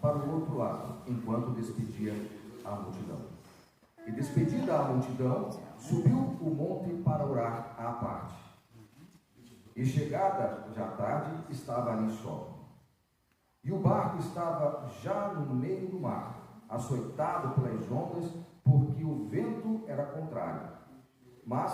para o outro lado, enquanto despedia a multidão. E despedida a multidão, subiu o monte para orar à parte. E chegada já tarde, estava ali só. E o barco estava já no meio do mar, açoitado pelas ondas, porque o vento era contrário. Mas,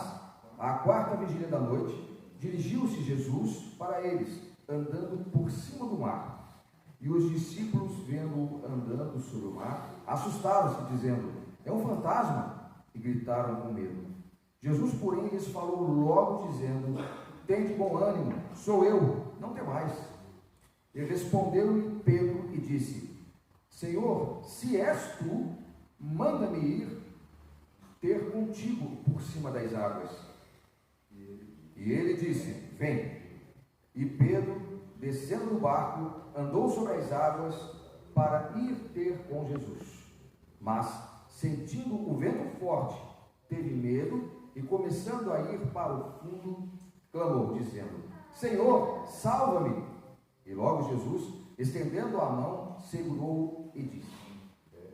à quarta vigília da noite, dirigiu-se Jesus para eles, andando por cima do mar. E os discípulos, vendo-o andando sobre o mar, assustaram-se, dizendo: é um fantasma, e gritaram com medo. Jesus, porém, lhes falou logo, dizendo: tende bom ânimo, sou eu, não temais. E respondeu-lhe Pedro e disse: Senhor, se és tu, manda-me ir ter contigo por cima das águas. E ele disse: vem. E Pedro, descendo do barco, andou sobre as águas para ir ter com Jesus. Mas, sentindo o vento forte, teve medo e, começando a ir para o fundo, clamou, dizendo: Senhor, salva-me! E logo Jesus, estendendo a mão, segurou-o e disse: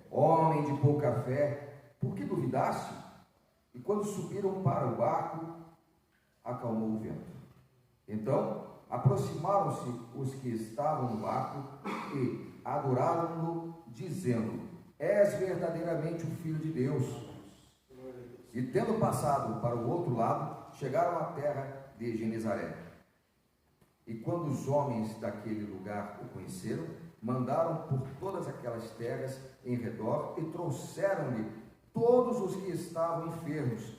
homem de pouca fé, por que duvidaste? E quando subiram para o barco, acalmou o vento. Então, aproximaram-se os que estavam no barco e adoraram-no, dizendo: és verdadeiramente o Filho de Deus. E tendo passado para o outro lado, chegaram à terra de Genezaré. E quando os homens daquele lugar o conheceram, mandaram por todas aquelas terras em redor e trouxeram-lhe todos os que estavam enfermos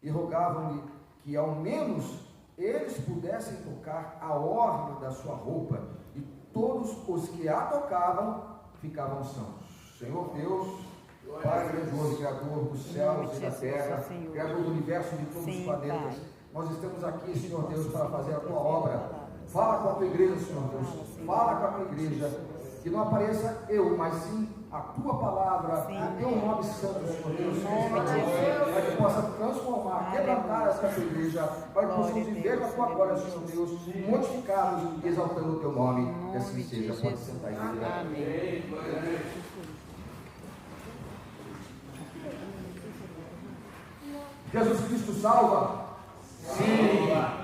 e rogavam-lhe que ao menos eles pudessem tocar a orla da sua roupa, e todos os que a tocavam ficavam sãos. Senhor Deus, Pai grandioso, Criador dos céus e da terra, Criador do universo e de todos os planetas, nós estamos aqui, Senhor Deus, para fazer a tua obra. Fala com a tua igreja, Senhor Deus, fala com a tua igreja, que não apareça eu, mas sim a tua palavra, o teu nome santo, Senhor Deus, para que possa transformar, quebrantar essa tua igreja, para que possamos viver com a tua glória, Senhor Deus, mortificados e exaltando o teu nome, que assim seja. Pode sentar aí, amém. Jesus Cristo salva? Sim.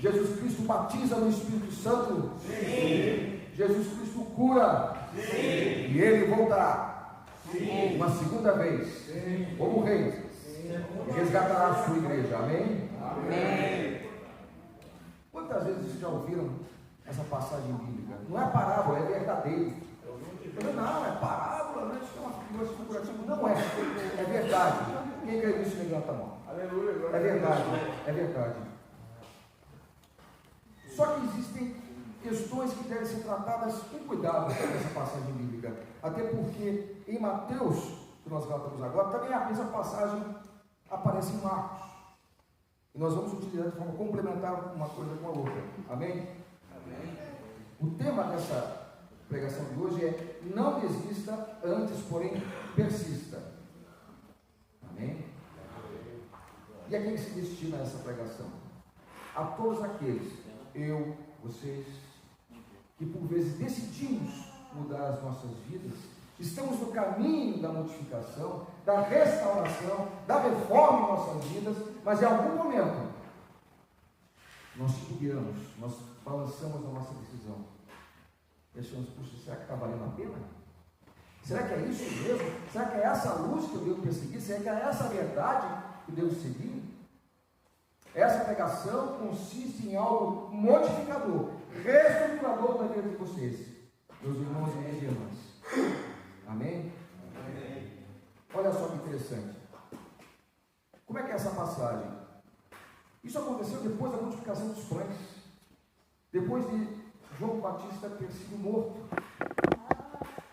Jesus Cristo batiza no Espírito Santo? Sim. Jesus Cristo cura? Sim. E Ele voltará? Sim. Uma segunda vez? Sim. Como rei? Sim. E resgatará a sua igreja, amém? Amém. Quantas vezes vocês já ouviram essa passagem bíblica? Não é parábola, é verdadeiro. Não, é parábola, não é figurativo. Não é, é verdade. Quem crê nisso, levanta a mão. Aleluia. É verdade, é verdade. Só que existem questões que devem ser tratadas com cuidado nessa passagem bíblica. Até porque em Mateus, que nós tratamos agora, também essa passagem aparece em Marcos. E nós vamos utilizar de forma complementar uma coisa com a outra. Amém? Amém. O tema dessa pregação de hoje é: não desista, antes, porém, persista. Amém? E a quem se destina essa pregação? A todos aqueles, eu, vocês, que por vezes decidimos mudar as nossas vidas, estamos no caminho da modificação, da restauração, da reforma em nossas vidas, mas em algum momento nós titubeamos, nós balançamos a nossa decisão. Pensamos: puxa, será que está valendo a pena? Será que é isso mesmo? Será que é essa luz que eu devo perseguir? Será que é essa verdade que eu devo seguir? Essa pregação consiste em algo modificador, reestruturador da vida de vocês, meus irmãos e minhas irmãs. Amém? Amém. Olha só que interessante. Como é que é essa passagem? Isso aconteceu depois da multiplicação dos pães, depois de João Batista ter sido morto.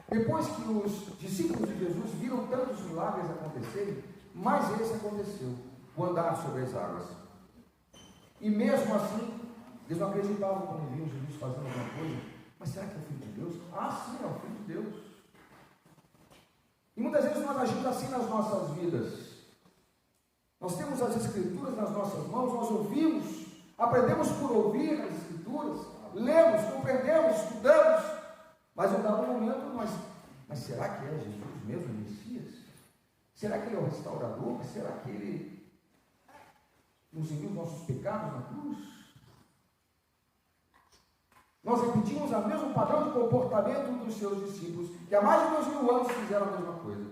Depois que os discípulos de Jesus viram tantos milagres acontecerem, mais esse aconteceu, o andar sobre as águas. E mesmo assim, eles não acreditavam quando viam Jesus fazendo alguma coisa. Mas será que é o Filho de Deus? Ah, sim, é o Filho de Deus. E muitas vezes nós agimos assim nas nossas vidas. Nós temos as Escrituras nas nossas mãos, nós ouvimos, aprendemos por ouvir as Escrituras, lemos, compreendemos, estudamos, mas em um dado momento nós Será que Ele é o restaurador? Será que Ele nos enviou os nossos pecados na cruz? Nós repetimos o mesmo padrão de comportamento dos seus discípulos, que há mais de 2000 anos fizeram a mesma coisa.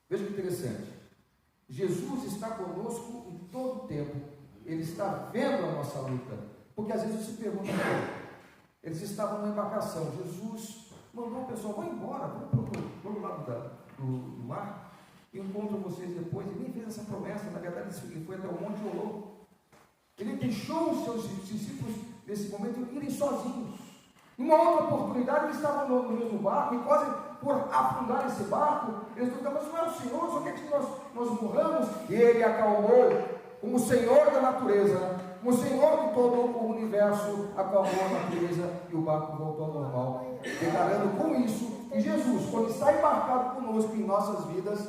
Veja que interessante. Jesus está conosco em todo o tempo. Ele está vendo a nossa luta. Porque às vezes se pergunta, eles estavam na embarcação. Jesus mandou o pessoal, vão embora, vamos para o lado do mar. Eu encontro vocês depois. Ele nem fez essa promessa. Na verdade, ele foi até o Monte Olô. Ele deixou os seus discípulos, nesse momento, irem sozinhos. Numa outra oportunidade, eles estavam no mesmo barco, e quase por afundar esse barco, eles perguntaram, mas não é o Senhor, só quer que nós morramos? E Ele acalmou, como Senhor da natureza, como Senhor de todo o universo, acalmou a natureza, e o barco voltou ao normal, declarando com isso que Jesus, quando está embarcado conosco em nossas vidas,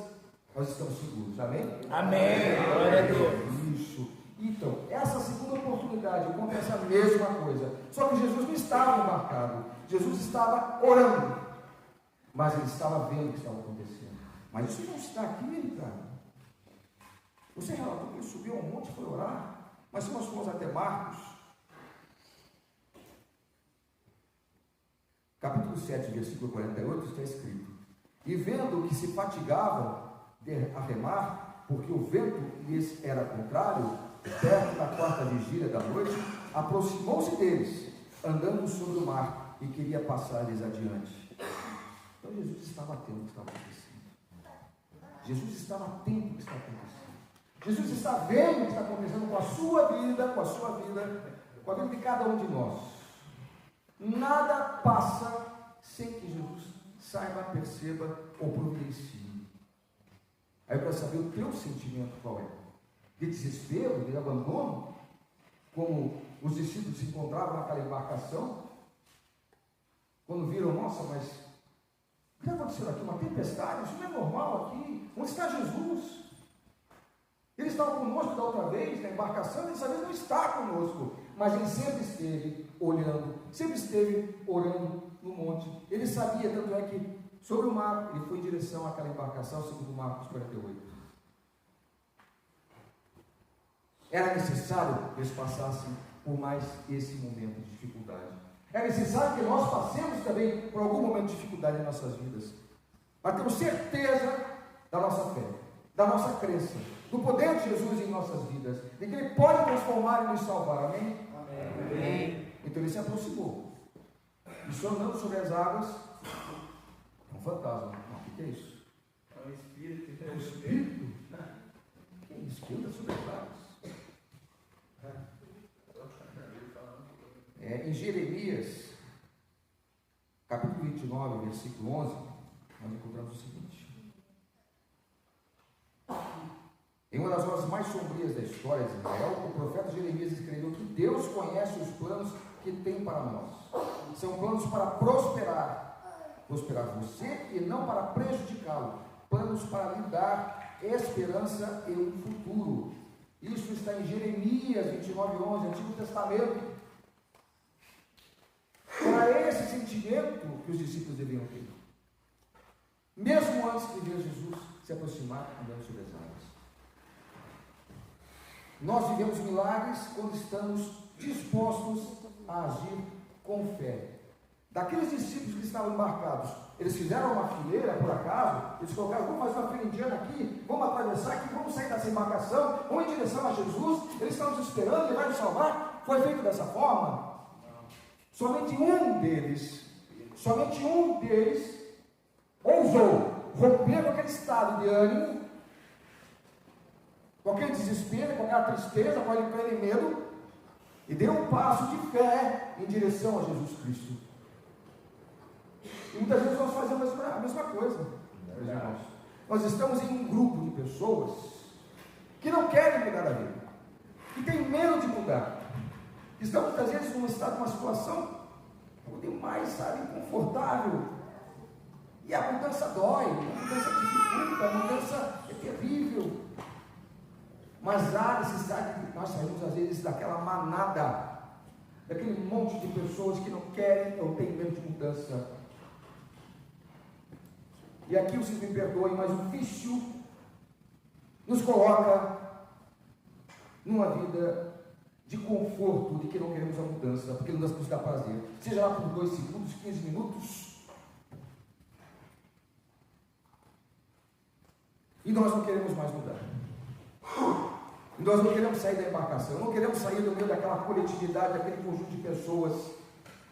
nós estamos seguros. Amém? Amém. Glória a Deus. Isso. Então, essa segunda oportunidade acontece a mesma coisa, só que Jesus não estava embarcado, Jesus estava orando, mas ele estava vendo o que estava acontecendo. Mas isso não está aqui, cara. Você relatou que ele subiu ao monte e foi orar, mas se nós formos até Marcos, capítulo 7, versículo 48, está escrito: e vendo que se fatigavam a remar, porque o vento lhes era contrário, perto da quarta vigília da noite, aproximou-se deles, andando sobre o mar, e queria passar-lhes adiante. Então Jesus estava atento ao que estava acontecendo. Jesus estava atento ao que está acontecendo. Jesus está vendo o que está acontecendo com a sua vida, com a vida de cada um de nós. Nada passa sem que Jesus saiba, perceba ou providencie. Aí eu quero saber o teu sentimento qual é. De desespero, de abandono, como os discípulos se encontravam naquela embarcação, quando viram, nossa, mas o que está acontecendo aqui? Uma tempestade, isso não é normal aqui. Onde está Jesus? Ele estava conosco da outra vez, na embarcação, e dessa vez não está conosco, mas ele sempre esteve olhando, sempre esteve orando no monte. Ele sabia, tanto é que sobre o mar, ele foi em direção àquela embarcação, segundo Marcos 48. Era necessário que eles passassem por mais esse momento de dificuldade. É necessário que nós passemos também por algum momento de dificuldade em nossas vidas, para termos certeza da nossa fé, da nossa crença, do poder de Jesus em nossas vidas, de que Ele pode transformar e nos salvar. Amém? Amém. Então ele se aproximou. E só andando sobre as águas, é um fantasma. O que é isso? É um espírito. É um espírito? O que é isso? Que anda sobre as águas? Em Jeremias, capítulo 29, versículo 11, nós encontramos o seguinte: em uma das horas mais sombrias da história de Israel, o profeta Jeremias escreveu que Deus conhece os planos que tem para nós. São planos para prosperar você e não para prejudicá-lo, planos para lhe dar esperança e um futuro. Isso está em Jeremias 29, 11, Antigo Testamento. Era esse sentimento que os discípulos deviam ter, mesmo antes de ver Jesus se aproximar andando sobre as águas. Nós vivemos milagres quando estamos dispostos a agir com fé. Daqueles discípulos que estavam embarcados, eles fizeram uma fileira por acaso, eles colocaram, vamos fazer uma fila indiana aqui, vamos atravessar aqui, vamos sair dessa embarcação, vamos em direção a Jesus, eles estão nos esperando, Ele vai nos salvar. Foi feito dessa forma? Somente um deles ousou romper com aquele estado de ânimo, com aquele desespero, com aquela tristeza, com aquele medo, e deu um passo de fé em direção a Jesus Cristo. E muitas vezes nós fazemos a mesma coisa, meus irmãos. Nós estamos em um grupo de pessoas que não querem mudar a vida, que têm medo de mudar. Estamos muitas vezes num estado, numa situação demais, sabe, inconfortável. E a mudança dói, a mudança dificulta, a mudança é terrível. Mas há necessidade de nós sairmos às vezes daquela manada, daquele monte de pessoas que não querem ou têm medo de mudança. e aqui vocês me perdoem, mas o vício nos coloca numa vida de conforto, de que não queremos a mudança, porque não nos dá prazer, seja lá por 2 segundos, 15 minutos, e nós não queremos mais mudar. E nós não queremos sair da embarcação, não queremos sair do meio daquela coletividade, daquele conjunto de pessoas.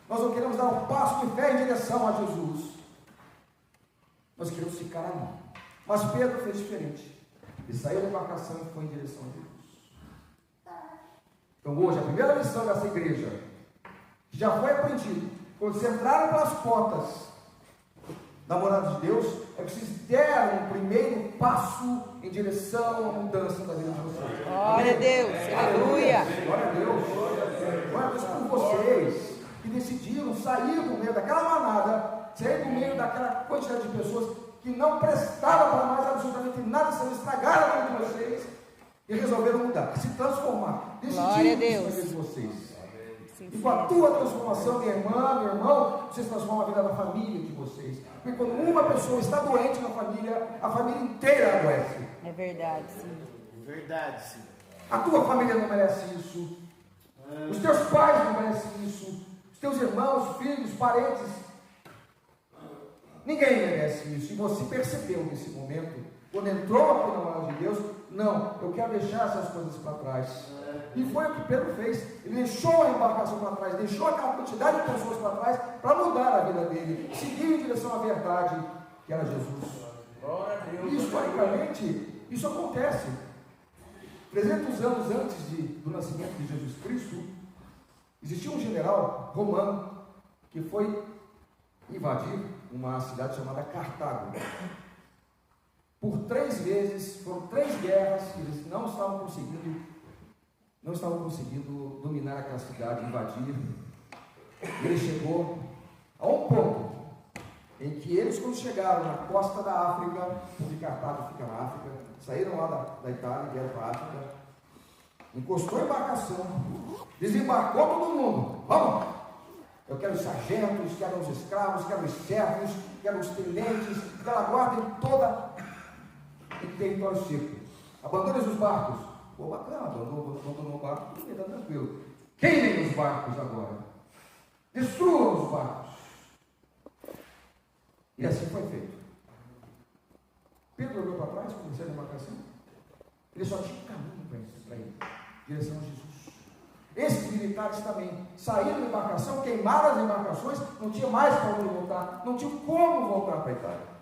Nós não queremos dar um passo de fé em direção a Jesus. Nós queremos ficar ali. Mas Pedro fez diferente. Ele saiu da embarcação e foi em direção a Jesus. Então hoje, a primeira lição dessa igreja, que já foi aprendido, quando vocês entraram pelas portas da morada de Deus, é que vocês deram o primeiro passo em direção à mudança da vida de vocês. Glória a Deus, aleluia. Glória a Deus. Glória a Deus por vocês que decidiram sair do meio daquela manada, sair do meio daquela quantidade de pessoas que não prestavam para mais absolutamente nada, se estragaram a vida de vocês e resolveram mudar, se transformar. Glória a Deus. Na vida de vocês. Sim, E com a tua transformação, minha irmã, meu irmão, vocês transformam a vida da família de vocês. Porque quando uma pessoa está doente na família, a família inteira adoece. é verdade, sim. Verdade, sim. A tua família não merece isso. Os teus pais não merecem isso. Os teus irmãos, filhos, parentes. Ninguém merece isso. E você percebeu nesse momento, quando entrou aqui na morada de Deus, não, eu quero deixar essas coisas para trás. E foi o que Pedro fez. Ele deixou a embarcação para trás, deixou aquela quantidade de pessoas para trás para mudar a vida dele, seguir em direção à verdade, que era Jesus. E historicamente, isso acontece. 300 anos antes do nascimento de Jesus Cristo, existia um general romano que foi invadir uma cidade chamada Cartago. Por 3 vezes, foram 3 guerras que eles não estavam conseguindo dominar aquela cidade, invadir. Ele chegou a um ponto em que eles, quando chegaram na costa da África, onde Cartago fica na África, saíram lá da Itália, vieram para a África, encostou a embarcação, desembarcou todo mundo. Vamos! Eu quero os sargentos, quero os escravos, quero os servos, quero os tenentes, quero a guarda em toda em território seco. Abandone os barcos. Pô, bacana, abandonou o barco, tudo bem, está tranquilo. Queimem os barcos agora. Destruam os barcos. E assim foi feito. Pedro olhou para trás, começou a embarcação. Ele só tinha um caminho para ir, em direção a Jesus. Esses militares também saíram da embarcação, queimaram as embarcações, não tinha mais para onde voltar, não tinha como voltar para a Itália.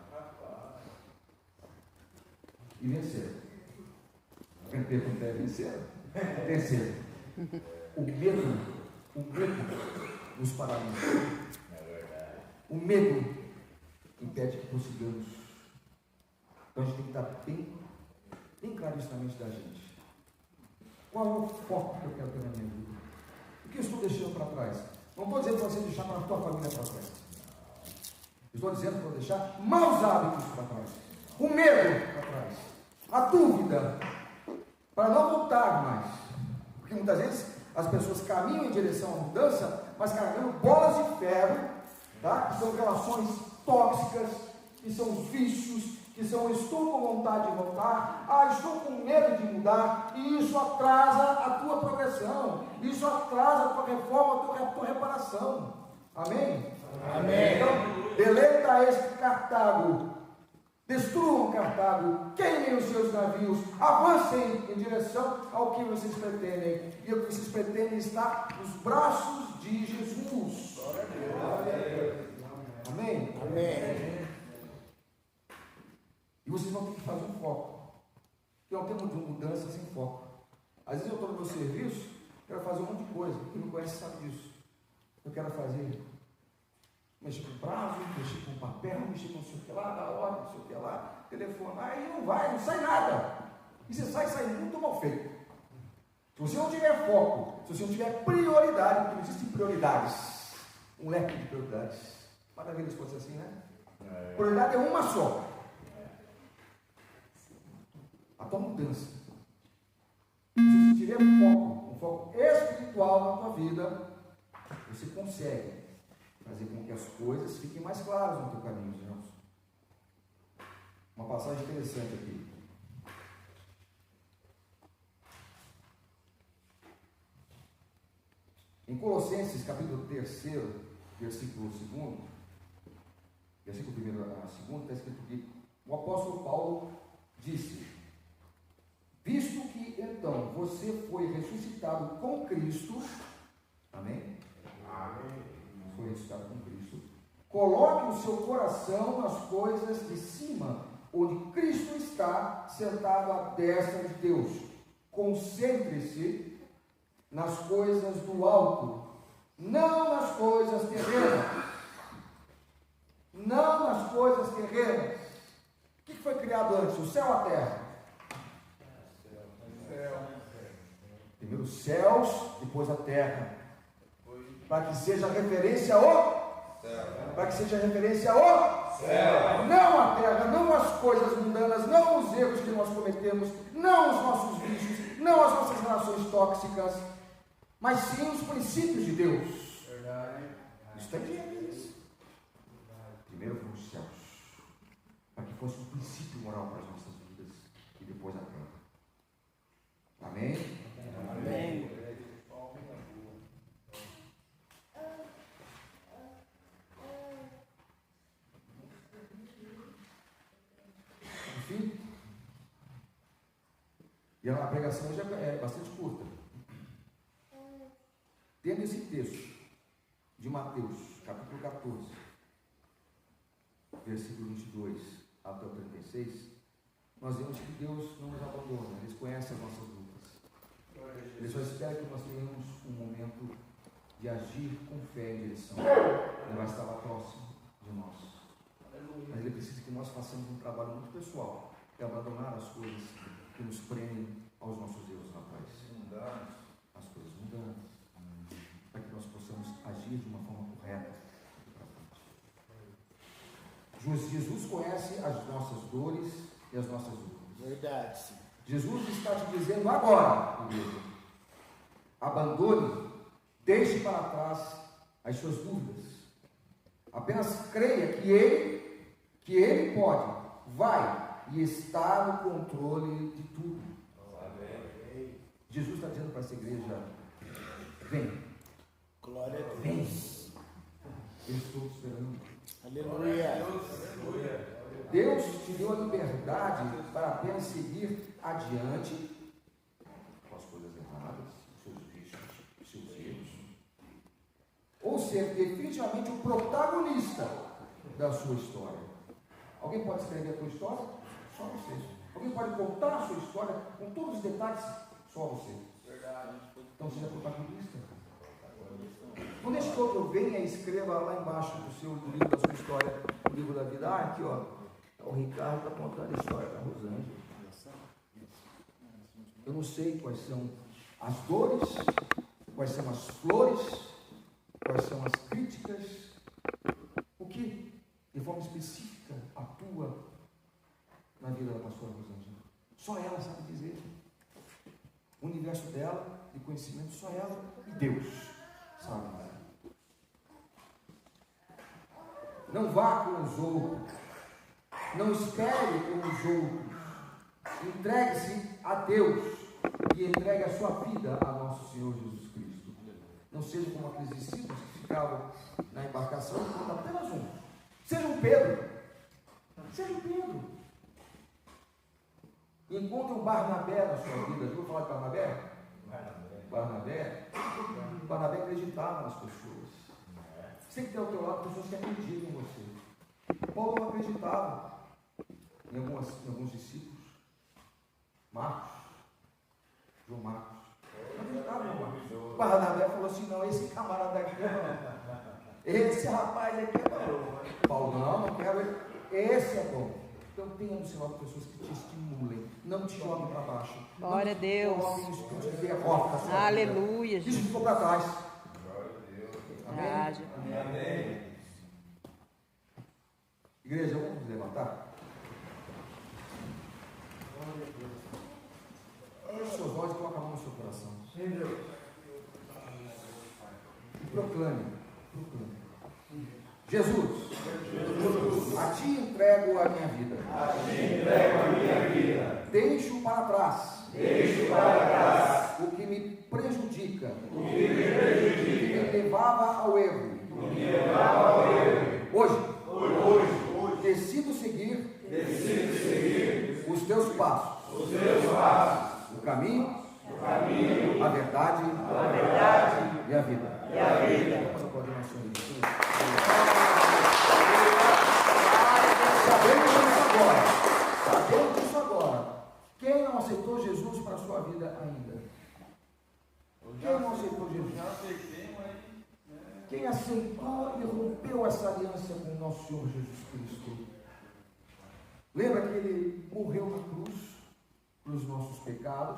E venceram. Pedro deve vencer. Venceram. O medo nos paralisa. O medo impede que prossigamos. Então a gente tem que estar bem claro isso na mente da gente. Qual é o foco que eu quero ter na minha vida? O que eu estou deixando para trás? Não estou dizendo para você deixar para a tua família para trás. Estou dizendo para deixar maus hábitos para trás. O medo para trás. A dúvida. Para não voltar mais. Porque muitas vezes as pessoas caminham em direção à mudança, mas carregando bolas de ferro, tá? Que são relações tóxicas, que são vícios, que são estou com vontade de voltar, estou com medo de mudar, e isso atrasa a tua progressão, isso atrasa a tua reforma, a tua reparação. Amém? Amém. Então, deleta este Cartago, destruam Cartago, queimem os seus navios, avancem em direção ao que vocês pretendem, e o que vocês pretendem está nos braços de Jesus. Glória a Deus. Amém? Amém. E vocês vão ter que fazer um foco. Porque é um tempo de mudança sem foco. Às vezes eu estou no meu serviço, quero fazer um monte de coisa. Quem me conhece sabe disso. Eu quero fazer, mexer com prazo, mexer com papel, mexer com não sei o que lá, da hora, não sei o que lá, telefonar, e não sai nada. E você sai muito mal feito. Se você não tiver foco, se você não tiver prioridade, porque não existem prioridades, um leque de prioridades. Maravilha se fosse assim, né? Prioridade é uma só. A tua mudança. Se você tiver um foco espiritual na tua vida, você consegue fazer com que as coisas fiquem mais claras no teu caminho, irmãos. Uma passagem interessante aqui. Em Colossenses, capítulo 3, versículo 2, versículo 1 a 2, está escrito que o apóstolo Paulo disse: visto que então você foi ressuscitado com Cristo, amém? Amém. Foi ressuscitado com Cristo. Coloque o seu coração nas coisas de cima, onde Cristo está sentado à destra de Deus. Concentre-se nas coisas do alto, não nas coisas terrenas. Não nas coisas terrenas. O que foi criado antes? O céu ou a terra? Primeiro os céus, depois a terra. Para que seja referência ao céu. Para que seja referência ao céu. Não a terra, não as coisas mundanas, não os erros que nós cometemos, não os nossos vícios, não as nossas relações tóxicas, mas sim os princípios de Deus. Verdade. Isso está em Gênesis. Primeiro foram os céus, para que fosse um princípio moral para as nossas vidas, e depois a terra. Amém? Amém. Enfim, e a pregação já é bastante curta. Tendo esse texto de Mateus, capítulo 14, versículo 22 até o 36, nós vemos que Deus não nos abandona, Ele conhece as nossas lutas. Ele só espera que nós tenhamos um momento de agir com fé em direção. Ele vai estar lá próximo de nós. Mas Ele precisa que nós façamos um trabalho muito pessoal, de abandonar as coisas que nos prendem aos nossos erros naturais. As coisas mundanas, para que nós possamos agir de uma forma correta. Jesus conhece as nossas dores e as nossas dúvidas. Verdade, sim. Jesus está te dizendo agora, igreja, abandone, deixe para trás as suas dúvidas. Apenas creia que Ele pode, vai e está no controle de tudo. Amém. Jesus está dizendo para essa igreja: vem. Glória a Deus. Vem. Eu estou esperando. Aleluia. Deus te deu a liberdade para apenas seguir adiante com as coisas erradas, os seus vícios, os seus erros, ou ser definitivamente o protagonista da sua história. Alguém pode escrever a sua história? Só você. Alguém pode contar a sua história com todos os detalhes? Só você. Então seja protagonista. Não deixe que outro venha e escreva lá embaixo do livro da sua história, o livro da vida. Ah, aqui ó, o Ricardo está contando a história da Rosângela. Eu não sei quais são as dores, quais são as flores, quais são as críticas, o que de forma específica atua na vida da pastora Rosângela. Só ela sabe dizer. O universo dela, de conhecimento, só ela e Deus sabe. Não vá com os outros, não espere com os outros, entregue-se a Deus e entregue a sua vida a nosso Senhor Jesus Cristo. Não seja como aqueles discípulos que ficavam na embarcação enquanto apenas um. Seja um Pedro. Seja um Pedro. Encontre um Barnabé na sua vida. Já ouviu falar de Barnabé? Barnabé acreditava nas pessoas. Você tem que ter ao teu lado pessoas que acreditam em você. Paulo não acreditava em alguns discípulos. João Marcos. Não acreditava em Marcos. Barnabé falou assim: não, esse camarada aqui não. Esse rapaz aqui é bom. Paulo, não quero ele. Esse é bom. Então tenha do seu lado pessoas que te estimulem, não te joguem para baixo. Glória a Deus. Coloquem o espírito de derrota. Aleluia. Isso ficou para trás. Glória a Deus. Amém? Amém. Igreja, vamos nos levantar? Feche seus olhos e coloque a mão no seu coração. E proclame. Jesus. a ti entrego a minha vida. Deixo para trás o que me prejudica, o que me levava ao erro. Hoje, decido seguir os teus passos, o caminho, a verdade e a vida. Vamos à coordenação de Jesus. Sabendo disso agora, quem não aceitou Jesus para a sua vida ainda? Quem não aceitou Jesus? Quem aceitou e rompeu essa aliança com o nosso Senhor Jesus Cristo? Lembra que Ele morreu na cruz pelos nossos pecados?